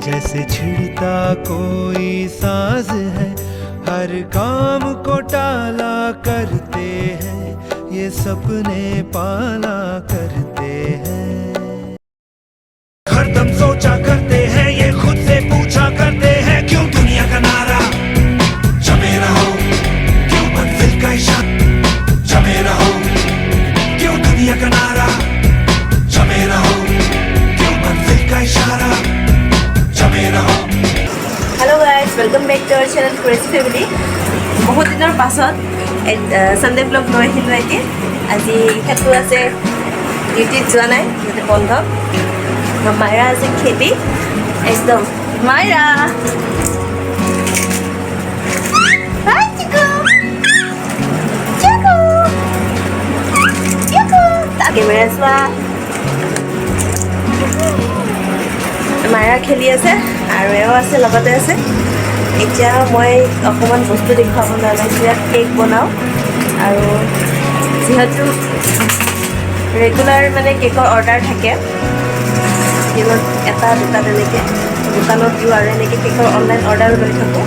जैसे छिड़ता कोई साज है, हर काम को टाला करते हैं, ये सपने पाला करते हैं। हरदम सोचा करते हैं, ये खुद से पूछा करते हैं, क्यों दुनिया का नारा जमे रहो, क्यों मंजिल का इशारा जमे रहो, क्यों दुनिया का नारा जमे रहो, क्यों मंजिल का इशारा जमे रहो। Hello guys, welcome back to our channel crazy family. बहुत दिনৰ পাছত সানডে ব্লগ লৈ আহিলোঁ। এতিয়া আজি খেতো আছে, ডিউটিত যোৱা নাই, ইয়াতে বন্ধ। মাইৰা আছে খেতি একদম। মাইৰা কেমেৰা চোৱা। মাইৰা খেলি আছে আৰু এও আছে, লগতে আছে। এতিয়া মই অকণমান বস্তু দেখুৱাব ওলাইছোঁ। ইয়াত কেক বনাওঁ আৰু যিহেতু ৰেগুলাৰ মানে কেকৰ অৰ্ডাৰ থাকে, দিনত এটা দুটা তেনেকৈ দোকানত দিওঁ আৰু এনেকৈ কেকৰ অনলাইন অৰ্ডাৰো লৈ থাকোঁ।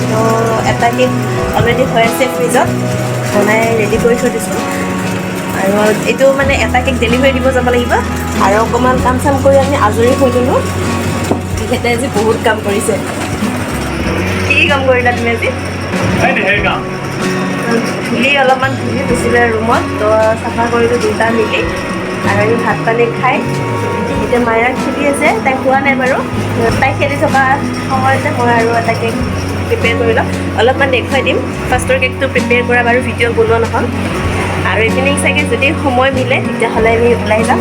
তো এটা কেক অলৰেডি হৈ আছে ফ্ৰিজত, বনাই ৰেডি কৰি থৈ দিছোঁ। আৰু এইটো মানে এটা কেক ডেলিভাৰী দিব যাব লাগিব। আৰু অকণমান কাম চাম কৰি আমি আজৰি হৈ ল'লোঁ। তেখেতে আজি বহুত কাম কৰিছে। কি কাম কৰিলা তুমি আজি? ধূলি অলপমান ধূলি গৈছিলে ৰুমত, তো চাফা কৰিলোঁ দুটা মিলি। আৰু আমি ভাত পানী খাই এতিয়া মাইৰা খেলি আছে। তাই খোৱা নাই বাৰু। তাই খেলি থকা সময়তে মই আৰু এটা কেক প্ৰিপেয়াৰ কৰি লওঁ। অলপমান দেখুৱাই দিম। ফাৰ্ষ্টৰ কেকটো প্ৰিপেয়াৰ কৰা বাৰু ভিডিঅ' বনোৱা নহ'ল। আৰু ইভিনিং চাগে যদি সময় মিলে তেতিয়াহ'লে আমি ওলাই যাম।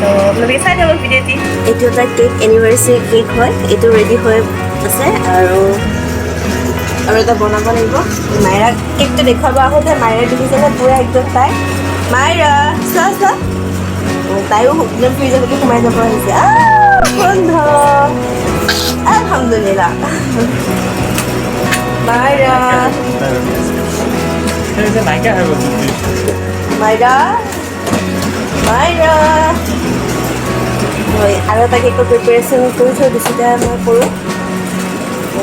তো আপোনালোকে চাই থাকক ভিডিঅ'টি। এইটো এটা কেক এনিভাৰ্চাৰী কেক হয়। এইটো ৰেডি হৈ আছে আৰু এটা বনাব লাগিব। মাইৰা কেকটো দেখুৱাব আহোঁতে মাইৰা দেখিছেনে পূৰা একদম তাই মাইৰা চোৱা চোৱা, তাইও একদম ফ্ৰিজত সোমাই যাব আহিছে। বন্ধ আলহামদুলিল্লাহ। মাইৰা মাইৰা মাইৰা হয়। আৰু এটা কেকৰ প্ৰিপেৰেশ্যন কৰি থৈ দিছোঁ, এতিয়া মই কৰোঁ।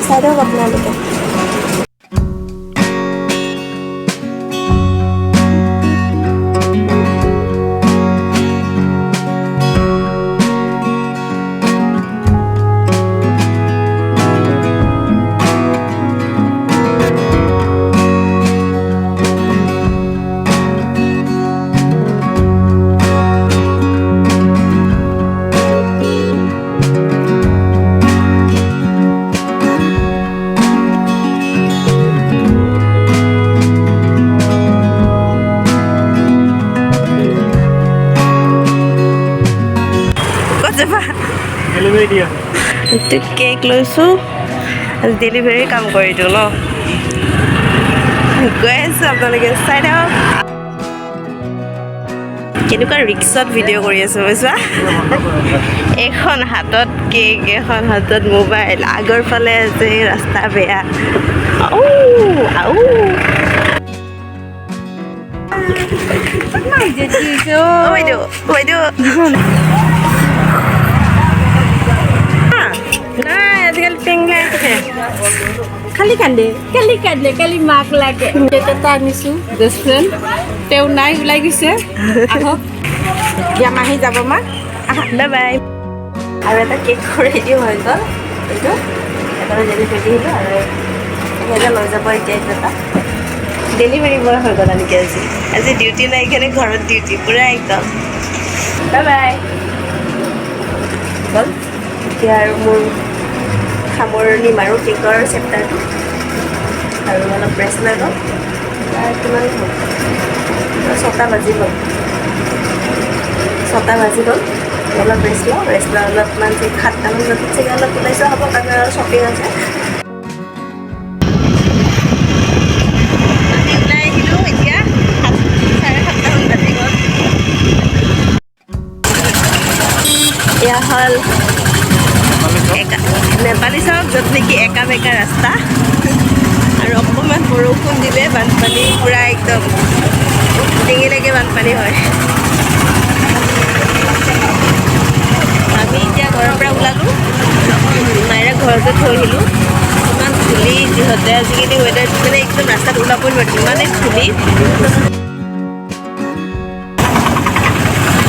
চাই দিয়ক আপোনালোকে। এইটো কেক লৈছোঁ, আজি ডেলিভাৰী কাম কৰি দিওঁ ন। গৈ আছোঁ, আপোনালোকে চাই থাকক। কেনেকুৱা ৰিক্সত ভিডিঅ' কৰি আছোঁ বুজিছা। এখন হাতত কেক, এখন হাতত মোবাইল, আগৰ ফালে আছে ৰাস্তা বেয়া। বাইদেউ বাইদেউ নাই, আজিকালি টেংলাই থাকে, খালি কান্দে কালি মাক লাগে। এটা আনিছোঁ বেষ্ট ফ্ৰেণ্ড, তেওঁ নাই, ওলাই গৈছে। আহক দিয়া, মাহী যাব মা। Bye bye. আৰু এটা কেক ৰেডি হৈ গ'ল। এইটো এটা ডেলিভাৰী দিলোঁ আৰু সিহঁতে লৈ যাব এতিয়া। এইটো এটা ডেলিভাৰী বয় হৈ গ'ল নেকি আজি ডিউটি নাই, এইকাৰণে ঘৰত ডিউটি পূৰা একদম। বাই বাই গ'ল। এতিয়া আৰু মোৰ সামৰণি মাৰোঁ কেকৰ চেপ্টাৰটো আৰু অলপ ৰেষ্ট লৈ লওঁ। কিমান হ'ল? 6টা বাজি গ'ল। অলপ ৰেষ্ট লওঁ। অলপমান 7টামান বজাত চাগে অলপ ওলাই যোৱা হ'ব, কাৰণ আৰু শ্বপিং আছে। আমি ওলাই আহিলোঁ, এতিয়া 7:30মান বাজি গ'ল। এয়া হ'ল নেপালী চক, য'ত নেকি একা বেকা ৰাস্তা আৰু অকণমান বৰষুণ দিলে বানপানী পূৰা একদম ডিঙিলৈকে বানপানী হয়। আমি এতিয়া ঘৰৰ পৰা ওলালোঁ। আজিকালি ৱেডাৰ মানে একদম ৰাস্তাত ওলাবই নোৱাৰি ইমানেই ধূলি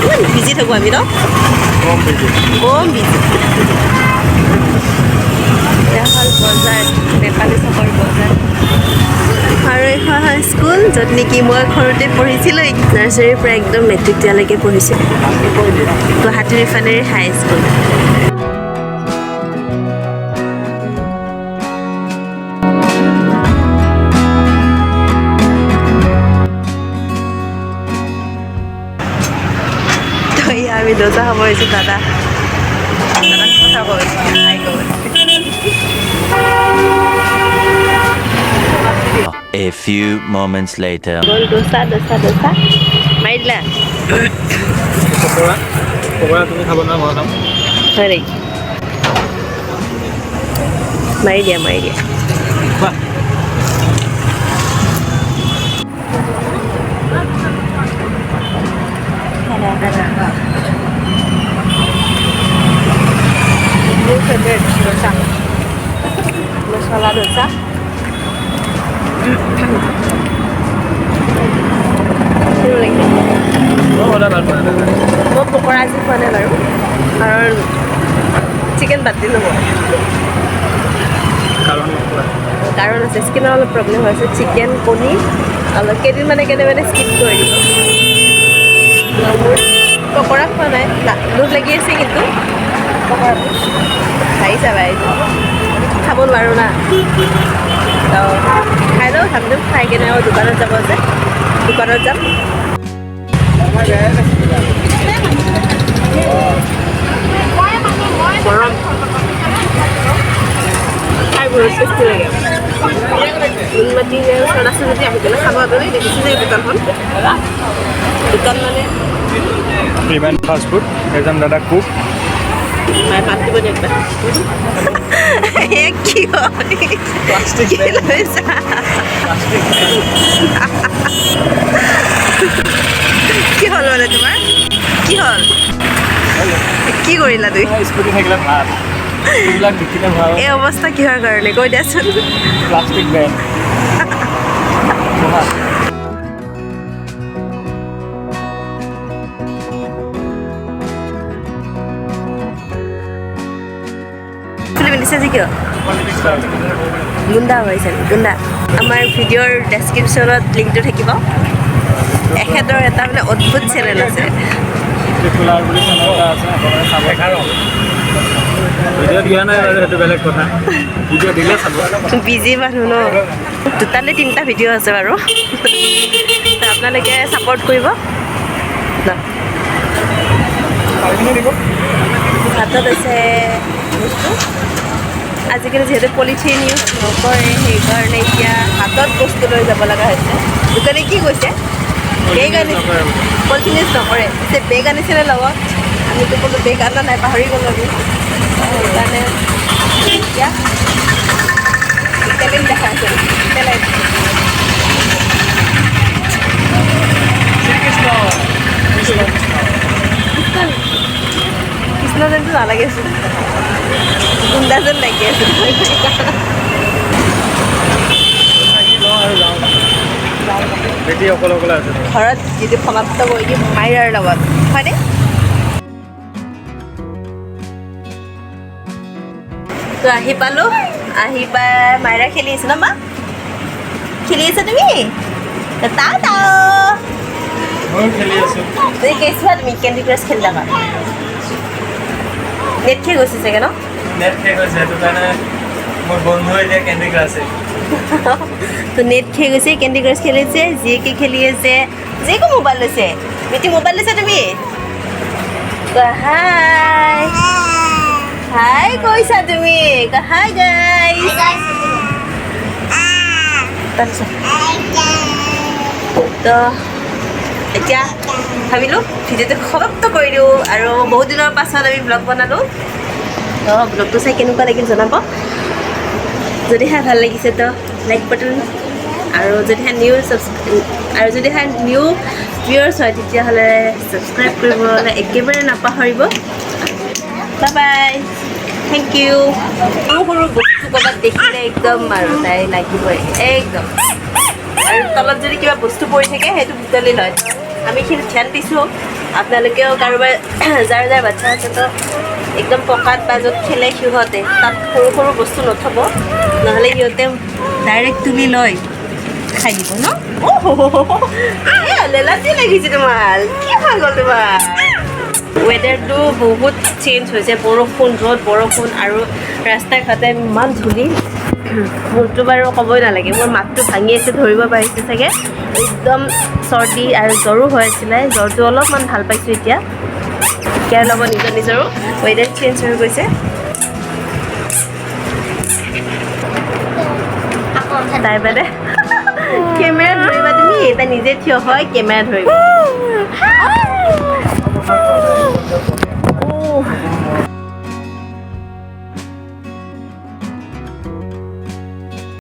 ইমান বিজি থাকোঁ আমি ন কম বিজি এয়া হ'ল বজাৰ নেপালী চকৰ বজাৰ আৰু এখন স্কুল য'ত নেকি মই সৰুতে পঢ়িছিলোঁ নাৰ্চাৰীৰ পৰা একদম মেট্ৰিক দিয়ালৈকে পঢ়িছিলোঁ গুৱাহাটীৰ ইফালেৰে হাই স্কুল আমি দোচা খাব আহিছোঁ দাদা কথা কৈছোঁ হাই A few moments later. গ'ল দোচা মাৰি দিলা পকৰা তুমি খাব না মই খাম হয় নেকি মাৰি দিয়া dosa masala dosa মই পকৰা আজি খোৱা নাই বাৰু কাৰণ চিকেন বাদ দিলোঁ মই কাৰণ আছে স্কিনৰ অলপ প্ৰব্লেম হৈ আছে চিকেন কণী অলপ কেইদিনমানে কেনেবাকৈ স্কিপ কৰি দিব মোৰ পকৰা খোৱা নাই লোভ লাগি আছে কিন্তু পকৰা খাই চাবা খাব নোৱাৰোঁ না খাই লওঁ ভাবিলোঁ খাই কেনে আৰু দোকানত যাব আছে দোকানত যাম গৰম খাই বহুত টেষ্টি লাগে নুনমাটি ওচৰত আছে যদি আহি পেলাই খাব আপুনি দেখিছোঁ যে দোকানখন দোকান মানে ইমান ফাষ্ট ফুড এজন দাদা কুক মায়ে ভাত দিব দে একবাৰ কি লৈছা কি হ'ল মানে তোমাৰ কি হ'ল কি কৰিলা তুমি স্কুটি থাকিলে ভাল এইবিলাক দেখিলে ভাল এই অৱস্থা কিহৰ কাৰণে কৈ দিয়াচোন প্লাষ্টিক বেগ পিন্ধিছে কিয় গুণ্ডা হৈছে গুণ্ডা আমাৰ ভিডিঅ'ৰ ডেছক্ৰিপশ্যনত লিংকটো থাকিব এখেতৰ এটা মানে অদ্ভুত চেনেল আছে বিজি মানুহ ন দুটানে তিনিটা ভিডিঅ' আছে বাৰু আপোনালোকে ছাপৰ্ট কৰিব হাতত আছে বস্তু আজিকালি যিহেতু পলিথিন ইউজ নকৰে সেইকাৰণে এতিয়া হাতত বস্তু লৈ যাব লগা হৈছে দোকানী কি কৈছে বেগ আনিছে পলিথিন ইউজ নকৰে যে বেগ আনিছিলে লগত আমিতো কোনো বেগ আনা নাই পাহৰি গ'লোঁ আমি সেইকাৰণে এতিয়া তেলেন দেখা আছে তেলেন কৃষ্ণ যেনটো নালাগে আছিল গুণ্ডা যেন লাগি আছিল ঘৰত যিটো সমাপ্ত কৰি দিম মাইৰাৰ লগত হয়নে তো আহি পালোঁ আহি পাই মাইৰা খেলি আছে ন মা খেলি আছা তুমি তুমি কৈছিলা তুমি কেণ্ডি ক্ৰাছ খেলি থাকা নেট শেষ গৈছে চাগে ন নেট শেষ হৈছে সেইটো কাৰণে মোৰ বন্ধু এতিয়া কেণ্ডি ক্ৰাছে তো নেট শেষ গৈছে কেণ্ডি ক্ৰাছ খেলিছে জিকে খেলি আছে জিকো মোবাইল লৈছে মিটি মোবাইল লৈছা তুমি হাই হাই কৈছা তুমি হাই গাইজ তো এতিয়া ভাবিলোঁ ভিডিঅ'টো সমাপ্ত কৰি দিওঁ আৰু বহুত দিনৰ পাছত আমি ব্লগ বনালোঁ তো ব্লগটো চাই কেনেকুৱা লাগিল জনাব যদিহে ভাল লাগিছে তো লাইক বাটন আৰু যদিহে নিউ ভিউৱাৰ্ছ হয় তেতিয়াহ'লে ছাবস্ক্ৰাইব কৰিবলৈ একেবাৰে নাপাহৰিব বাই বাই থেংক ইউ সৰু সৰু বস্তু ক'ৰবাত দেখিলে একদম আৰু তাই লাগিবই একদম আৰু তলত যদি কিবা বস্তু পৰি থাকে সেইটো বুটলি লয় আমি সেইখিনি ধ্যান দিছোঁ আপোনালোকেও কাৰোবাৰ যাৰ যাৰ বাচ্ছা আছে তো একদম পকাত বা য'ত খেলে সিহঁতে তাত সৰু সৰু বস্তু নথ'ব নহ'লে সিহঁতে ডাইৰেক্ট তুলি লয় খাই দিব ন লেলাচি লাগিছে তোমাৰ কি হৈ গ'ল তোমাৰ ৱেডাৰটো বহুত চেঞ্জ হৈছে বৰষুণ ৰ'দ বৰষুণ আৰু ৰাস্তা ঘাটে ইমান ধূলি মোৰতো বাৰু ক'বই নালাগে মোৰ মাতটো ভাঙি আছে ধৰিব পাৰিছে চাগে একদম চৰ্দি আৰু জ্বৰো হৈ আছিলে জ্বৰটো অলপমান ভাল পাইছোঁ এতিয়া কেয়াৰ ল'ব নিজৰ নিজৰো ৱেডাৰ চেঞ্জ হৈ গৈছে তাই বাদে কেমেৰা ধৰিবা তুমি এটা নিজে থিয় হয় কেমেৰা ধৰিবা